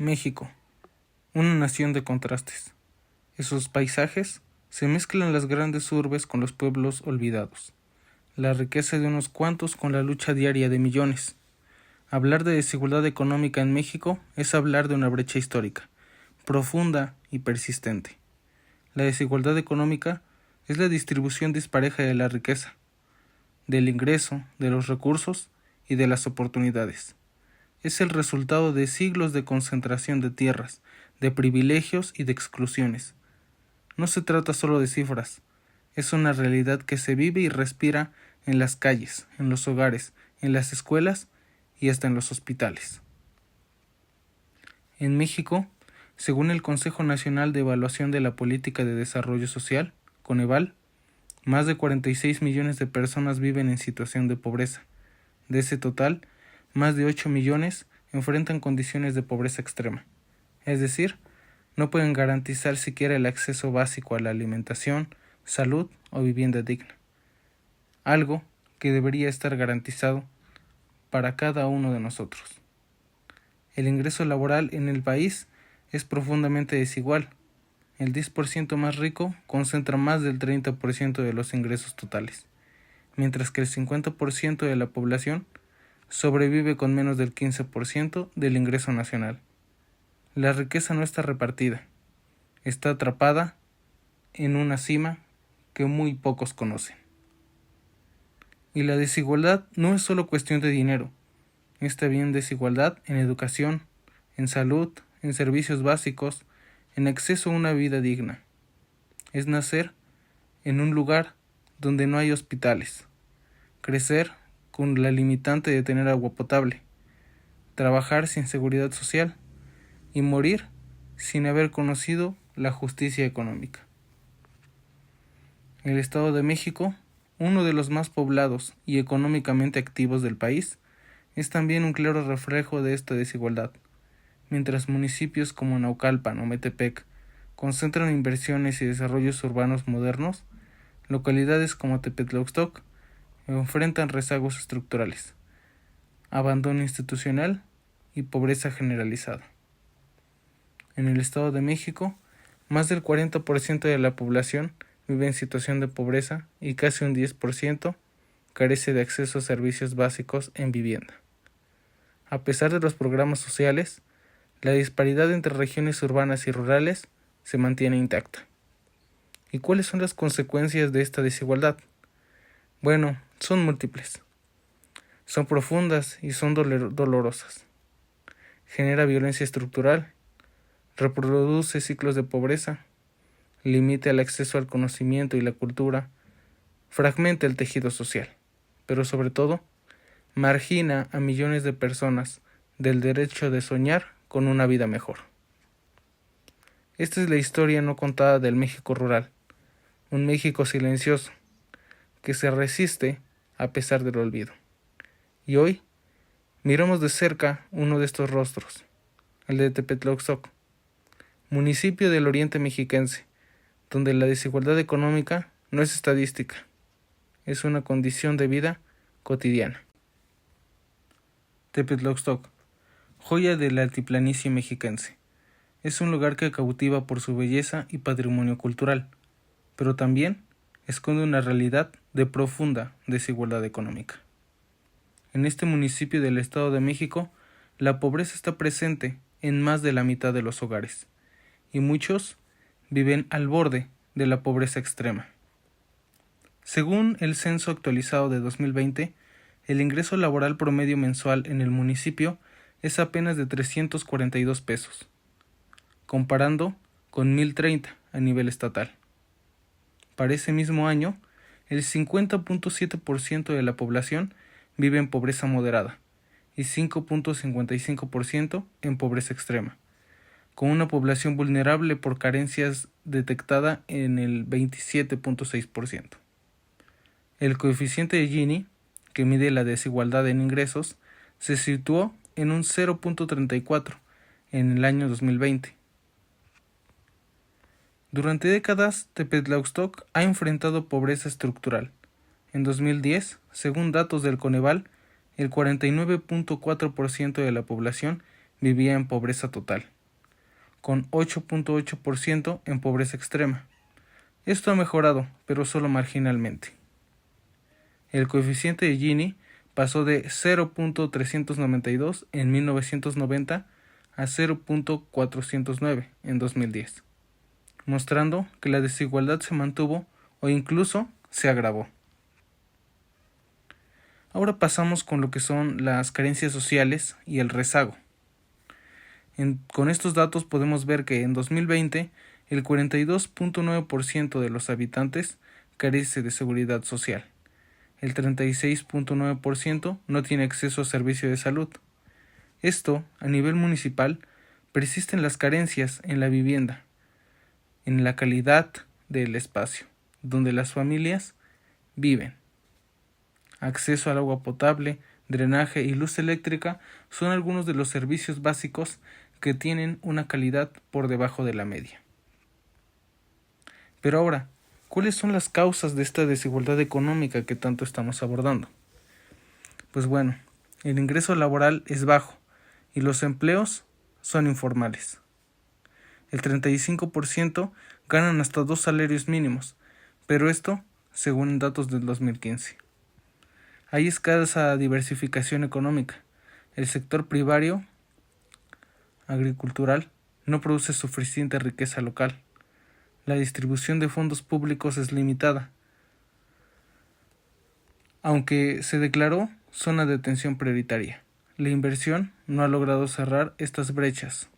México, una nación de contrastes. En sus paisajes se mezclan las grandes urbes con los pueblos olvidados, la riqueza de unos cuantos con la lucha diaria de millones. Hablar de desigualdad económica en México es hablar de una brecha histórica, profunda y persistente. La desigualdad económica es la distribución dispareja de la riqueza, del ingreso, de los recursos y de las oportunidades. Es el resultado de siglos de concentración de tierras, de privilegios y de exclusiones. No se trata solo de cifras, es una realidad que se vive y respira en las calles, en los hogares, en las escuelas y hasta en los hospitales. En México, según el Consejo Nacional de Evaluación de la Política de Desarrollo Social, Coneval, más de 46 millones de personas viven en situación de pobreza. De ese total, más de 8 millones enfrentan condiciones de pobreza extrema, es decir, no pueden garantizar siquiera el acceso básico a la alimentación, salud o vivienda digna, algo que debería estar garantizado para cada uno de nosotros. El ingreso laboral en el país es profundamente desigual. El 10% más rico concentra más del 30% de los ingresos totales, mientras que el 50% de la población sobrevive con menos del 15% del ingreso nacional. La riqueza no está repartida, está atrapada en una cima que muy pocos conocen. Y la desigualdad no es solo cuestión de dinero, es también desigualdad en educación, en salud, en servicios básicos, en acceso a una vida digna. Es nacer en un lugar donde no hay hospitales, crecer con la limitante de tener agua potable, trabajar sin seguridad social y morir sin haber conocido la justicia económica. El Estado de México, uno de los más poblados y económicamente activos del país, es también un claro reflejo de esta desigualdad. Mientras municipios como Naucalpan o Metepec concentran inversiones y desarrollos urbanos modernos, localidades como Tepetlauxtoc enfrentan rezagos estructurales, abandono institucional y pobreza generalizada. En el Estado de México, más del 40% de la población vive en situación de pobreza y casi un 10% carece de acceso a servicios básicos en vivienda. A pesar de los programas sociales, la disparidad entre regiones urbanas y rurales se mantiene intacta. ¿Y cuáles son las consecuencias de esta desigualdad? Bueno, son múltiples. Son profundas y son dolorosas. Genera violencia estructural, reproduce ciclos de pobreza, limita el acceso al conocimiento y la cultura, fragmenta el tejido social, pero sobre todo, margina a millones de personas del derecho de soñar con una vida mejor. Esta es la historia no contada del México rural, un México silencioso, que se resiste a pesar del olvido. Y hoy, miramos de cerca uno de estos rostros, el de Tepetlauxtoc, municipio del oriente mexiquense, donde la desigualdad económica no es estadística, es una condición de vida cotidiana. Tepetlauxtoc, joya de la altiplanicie mexiquense, es un lugar que cautiva por su belleza y patrimonio cultural, pero también esconde una realidad de profunda desigualdad económica. En este municipio del Estado de México, la pobreza está presente en más de la mitad de los hogares, y muchos viven al borde de la pobreza extrema. Según el censo actualizado de 2020, el ingreso laboral promedio mensual en el municipio es apenas de 342 pesos, comparando con 1,030 a nivel estatal. Para ese mismo año, el 50.7% de la población vive en pobreza moderada y 5.55% en pobreza extrema, con una población vulnerable por carencias detectada en el 27.6%. El coeficiente de Gini, que mide la desigualdad en ingresos, se situó en un 0.34 en el año 2020. Durante décadas, Tepetlauxtoc ha enfrentado pobreza estructural. En 2010, según datos del Coneval, el 49.4% de la población vivía en pobreza total, con 8.8% en pobreza extrema. Esto ha mejorado, pero solo marginalmente. El coeficiente de Gini pasó de 0.392 en 1990 a 0.409 en 2010, mostrando que la desigualdad se mantuvo o incluso se agravó. Ahora pasamos con lo que son las carencias sociales y el rezago. Con estos datos podemos ver que en 2020 el 42.9% de los habitantes carece de seguridad social. El 36.9% no tiene acceso a servicio de salud. Esto, a nivel municipal, persisten las carencias en la vivienda, en la calidad del espacio, donde las familias viven. Acceso al agua potable, drenaje y luz eléctrica son algunos de los servicios básicos que tienen una calidad por debajo de la media. Pero ahora, ¿cuáles son las causas de esta desigualdad económica que tanto estamos abordando? Pues bueno, el ingreso laboral es bajo y los empleos son informales. El 35% ganan hasta 2 salarios mínimos, pero esto según datos del 2015. Hay escasa diversificación económica. El sector primario, agricultural, no produce suficiente riqueza local. La distribución de fondos públicos es limitada, aunque se declaró zona de atención prioritaria. La inversión no ha logrado cerrar estas brechas.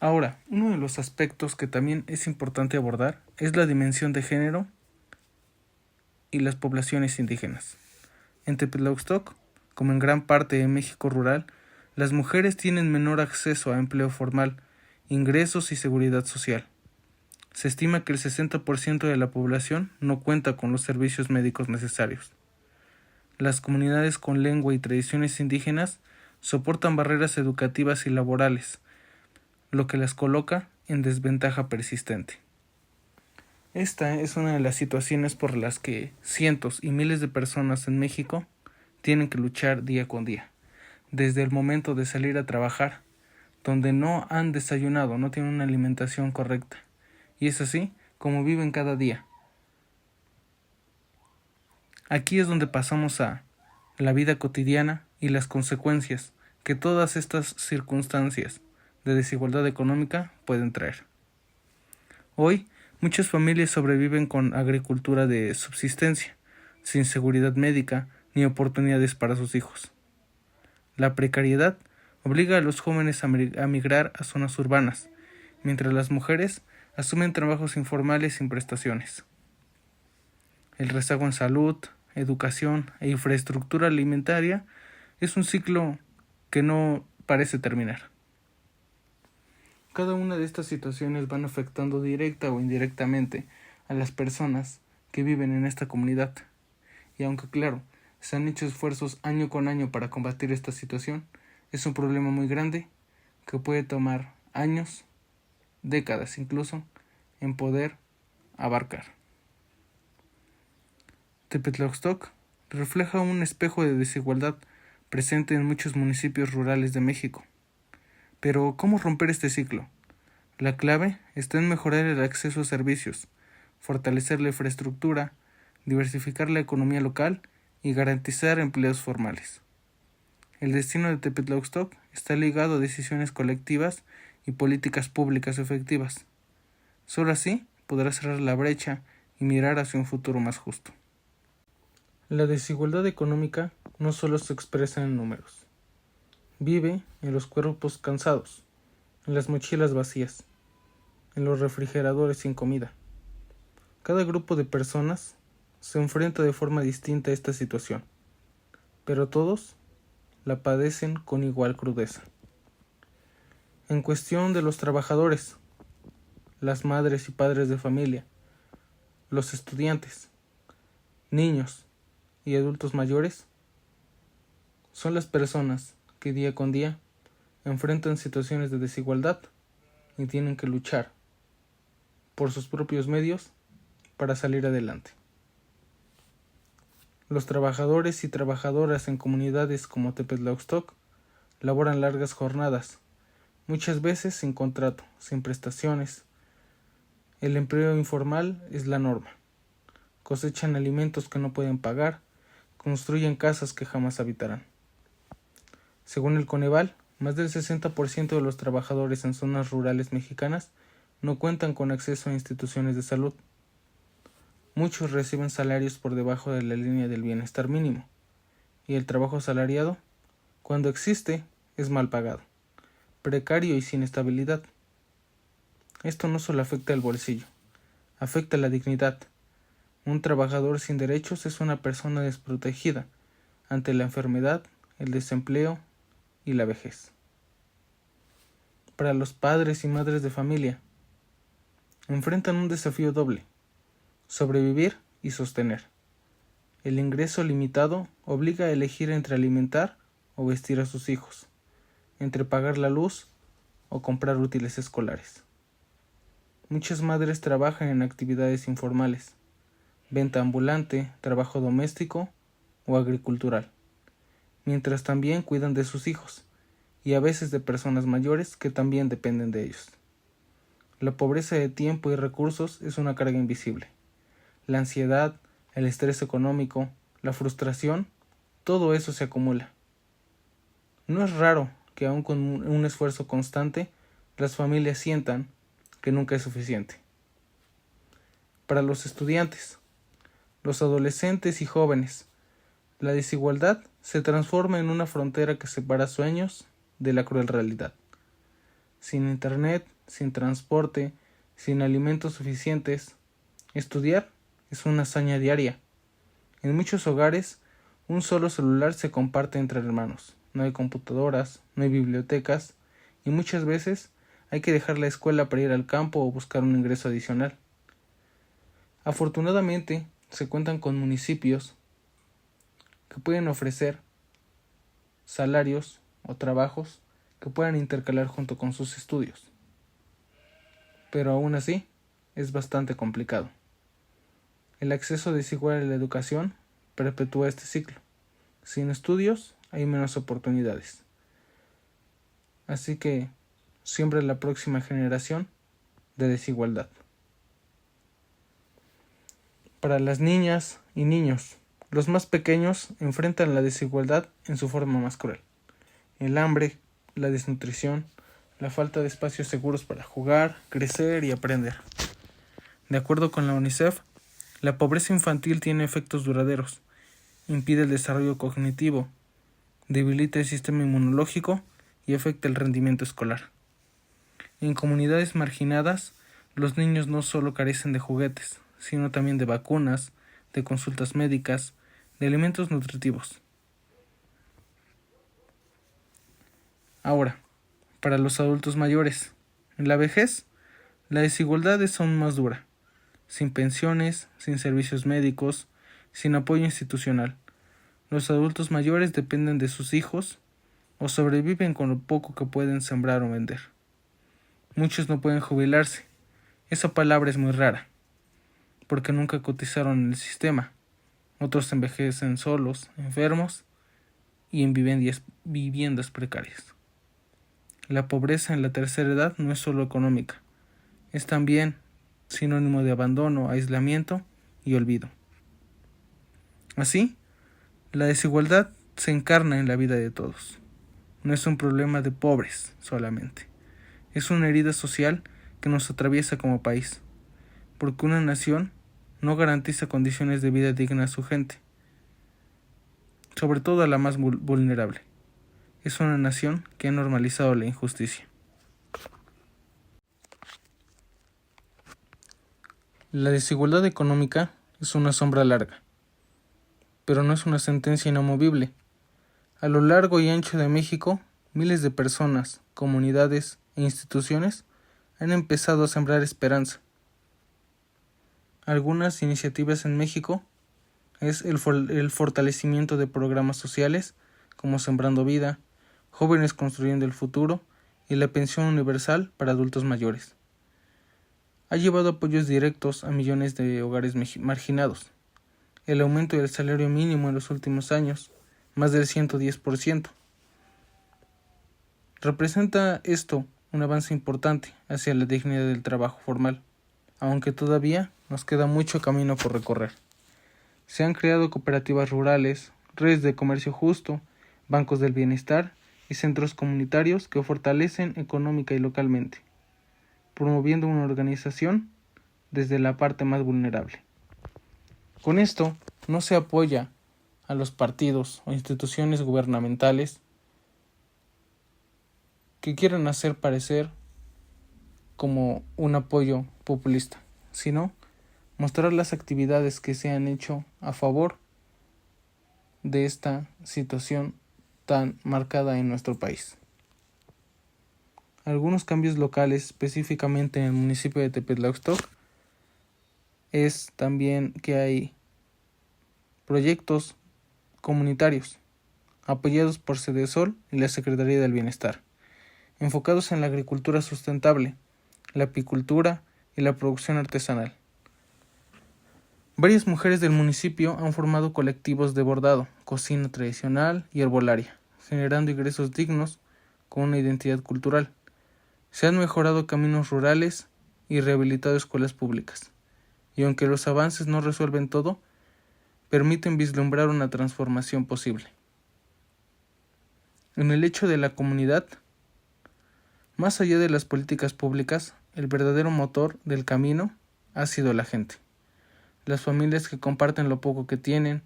Ahora, uno de los aspectos que también es importante abordar es la dimensión de género y las poblaciones indígenas. En Tepetlaoxtoc, como en gran parte de México rural, las mujeres tienen menor acceso a empleo formal, ingresos y seguridad social. Se estima que el 60% de la población no cuenta con los servicios médicos necesarios. Las comunidades con lengua y tradiciones indígenas soportan barreras educativas y laborales, lo que las coloca en desventaja persistente. Esta es una de las situaciones por las que cientos y miles de personas en México tienen que luchar día con día, desde el momento de salir a trabajar, donde no han desayunado, no tienen una alimentación correcta, y es así como viven cada día. Aquí es donde pasamos a la vida cotidiana y las consecuencias que todas estas circunstancias de desigualdad económica pueden traer. Hoy, muchas familias sobreviven con agricultura de subsistencia, sin seguridad médica ni oportunidades para sus hijos. La precariedad obliga a los jóvenes a migrar a zonas urbanas, mientras las mujeres asumen trabajos informales sin prestaciones. El rezago en salud, educación e infraestructura alimentaria es un ciclo que no parece terminar. Cada una de estas situaciones van afectando directa o indirectamente a las personas que viven en esta comunidad. Y aunque claro, se han hecho esfuerzos año con año para combatir esta situación, es un problema muy grande que puede tomar años, décadas incluso, en poder abarcar. Tepetlaoxtoc refleja un espejo de desigualdad presente en muchos municipios rurales de México. Pero, ¿cómo romper este ciclo? La clave está en mejorar el acceso a servicios, fortalecer la infraestructura, diversificar la economía local y garantizar empleos formales. El destino de Tepetlaoxtoc está ligado a decisiones colectivas y políticas públicas efectivas. Solo así podrá cerrar la brecha y mirar hacia un futuro más justo. La desigualdad económica no solo se expresa en números. Vive en los cuerpos cansados, en las mochilas vacías, en los refrigeradores sin comida. Cada grupo de personas se enfrenta de forma distinta a esta situación, pero todos la padecen con igual crudeza. En cuestión de los trabajadores, las madres y padres de familia, los estudiantes, niños y adultos mayores, son las personas que día con día enfrentan situaciones de desigualdad y tienen que luchar por sus propios medios para salir adelante. Los trabajadores y trabajadoras en comunidades como Tepetlaoxtoc laboran largas jornadas, muchas veces sin contrato, sin prestaciones. El empleo informal es la norma. Cosechan alimentos que no pueden pagar, construyen casas que jamás habitarán. Según el Coneval, más del 60% de los trabajadores en zonas rurales mexicanas no cuentan con acceso a instituciones de salud. Muchos reciben salarios por debajo de la línea del bienestar mínimo, y el trabajo asalariado, cuando existe, es mal pagado, precario y sin estabilidad. Esto no solo afecta el bolsillo, afecta la dignidad. Un trabajador sin derechos es una persona desprotegida ante la enfermedad, el desempleo y la vejez. Para los padres y madres de familia, enfrentan un desafío doble: sobrevivir y sostener. El ingreso limitado obliga a elegir entre alimentar o vestir a sus hijos, entre pagar la luz o comprar útiles escolares. Muchas madres trabajan en actividades informales, venta ambulante, trabajo doméstico o agricultural, mientras también cuidan de sus hijos y a veces de personas mayores que también dependen de ellos. La pobreza de tiempo y recursos es una carga invisible. La ansiedad, el estrés económico, la frustración, todo eso se acumula. No es raro que aun con un esfuerzo constante, las familias sientan que nunca es suficiente. Para los estudiantes, los adolescentes y jóvenes, la desigualdad se transforma en una frontera que separa sueños de la cruel realidad. Sin internet, sin transporte, sin alimentos suficientes, estudiar es una hazaña diaria. En muchos hogares, un solo celular se comparte entre hermanos. No hay computadoras, no hay bibliotecas y muchas veces hay que dejar la escuela para ir al campo o buscar un ingreso adicional. Afortunadamente, se cuentan con municipios que pueden ofrecer salarios o trabajos que puedan intercalar junto con sus estudios. Pero aún así, es bastante complicado. El acceso desigual a la educación perpetúa este ciclo. Sin estudios hay menos oportunidades. Así que siembra la próxima generación de desigualdad. Para las niñas y niños, los más pequeños enfrentan la desigualdad en su forma más cruel. El hambre, la desnutrición, la falta de espacios seguros para jugar, crecer y aprender. De acuerdo con la UNICEF, la pobreza infantil tiene efectos duraderos, impide el desarrollo cognitivo, debilita el sistema inmunológico y afecta el rendimiento escolar. En comunidades marginadas, los niños no solo carecen de juguetes, sino también de vacunas, de consultas médicas, de alimentos nutritivos. Ahora, para los adultos mayores, en la vejez, la desigualdad es aún más dura. Sin pensiones, sin servicios médicos, sin apoyo institucional. Los adultos mayores dependen de sus hijos o sobreviven con lo poco que pueden sembrar o vender. Muchos no pueden jubilarse. Esa palabra es muy rara, porque nunca cotizaron en el sistema. Otros envejecen solos, enfermos y en viviendas precarias. La pobreza en la tercera edad no es solo económica, es también sinónimo de abandono, aislamiento y olvido. Así, la desigualdad se encarna en la vida de todos. No es un problema de pobres solamente. Es una herida social que nos atraviesa como país, porque una nación no garantiza condiciones de vida dignas a su gente, sobre todo a la más vulnerable. Es una nación que ha normalizado la injusticia. La desigualdad económica es una sombra larga, pero no es una sentencia inamovible. A lo largo y ancho de México, miles de personas, comunidades e instituciones han empezado a sembrar esperanza. Algunas iniciativas en México es el fortalecimiento de programas sociales como Sembrando Vida, Jóvenes Construyendo el Futuro y la Pensión Universal para Adultos Mayores. Ha llevado apoyos directos a millones de hogares marginados. El aumento del salario mínimo en los últimos años, más del 110%. Representa esto un avance importante hacia la dignidad del trabajo formal, aunque todavía nos queda mucho camino por recorrer. Se han creado cooperativas rurales, redes de comercio justo, bancos del bienestar y centros comunitarios que fortalecen económica y localmente, promoviendo una organización desde la parte más vulnerable. Con esto no se apoya a los partidos o instituciones gubernamentales que quieran hacer parecer como un apoyo populista, sino mostrar las actividades que se han hecho a favor de esta situación tan marcada en nuestro país. Algunos cambios locales, específicamente en el municipio de Tepetlauxtoc, es también que hay proyectos comunitarios apoyados por Sedesol y la Secretaría del Bienestar, enfocados en la agricultura sustentable, la apicultura y la producción artesanal. Varias mujeres del municipio han formado colectivos de bordado, cocina tradicional y herbolaria, generando ingresos dignos con una identidad cultural. Se han mejorado caminos rurales y rehabilitado escuelas públicas. Y aunque los avances no resuelven todo, permiten vislumbrar una transformación posible. En el hecho de la comunidad, más allá de las políticas públicas, el verdadero motor del camino ha sido la gente. Las familias que comparten lo poco que tienen,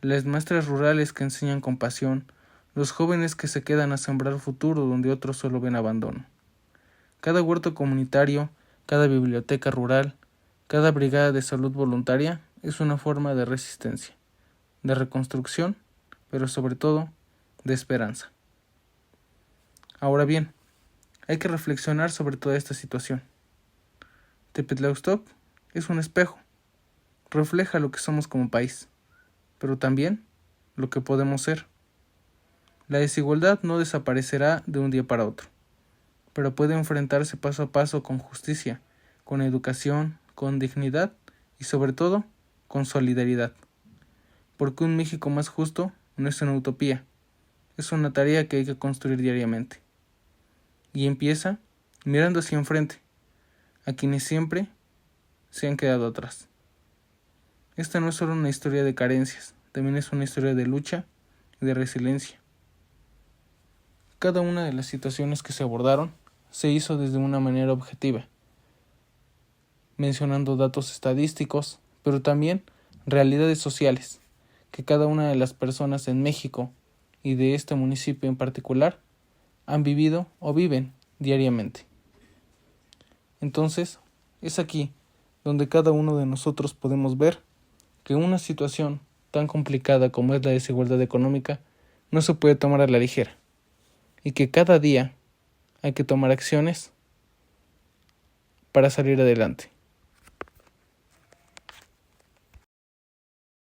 las maestras rurales que enseñan con pasión, los jóvenes que se quedan a sembrar futuro donde otros solo ven abandono. Cada huerto comunitario, cada biblioteca rural, cada brigada de salud voluntaria es una forma de resistencia, de reconstrucción, pero sobre todo de esperanza. Ahora bien, hay que reflexionar sobre toda esta situación. Tepetlauxtoc es un espejo, refleja lo que somos como país, pero también lo que podemos ser. La desigualdad no desaparecerá de un día para otro, pero puede enfrentarse paso a paso con justicia, con educación, con dignidad y sobre todo con solidaridad. Porque un México más justo no es una utopía, es una tarea que hay que construir diariamente. Y empieza mirando hacia enfrente, a quienes siempre se han quedado atrás. Esta no es solo una historia de carencias, también es una historia de lucha y de resiliencia. Cada una de las situaciones que se abordaron se hizo desde una manera objetiva, mencionando datos estadísticos, pero también realidades sociales que cada una de las personas en México y de este municipio en particular han vivido o viven diariamente. Entonces, es aquí donde cada uno de nosotros podemos ver que una situación tan complicada como es la desigualdad económica no se puede tomar a la ligera y que cada día hay que tomar acciones para salir adelante.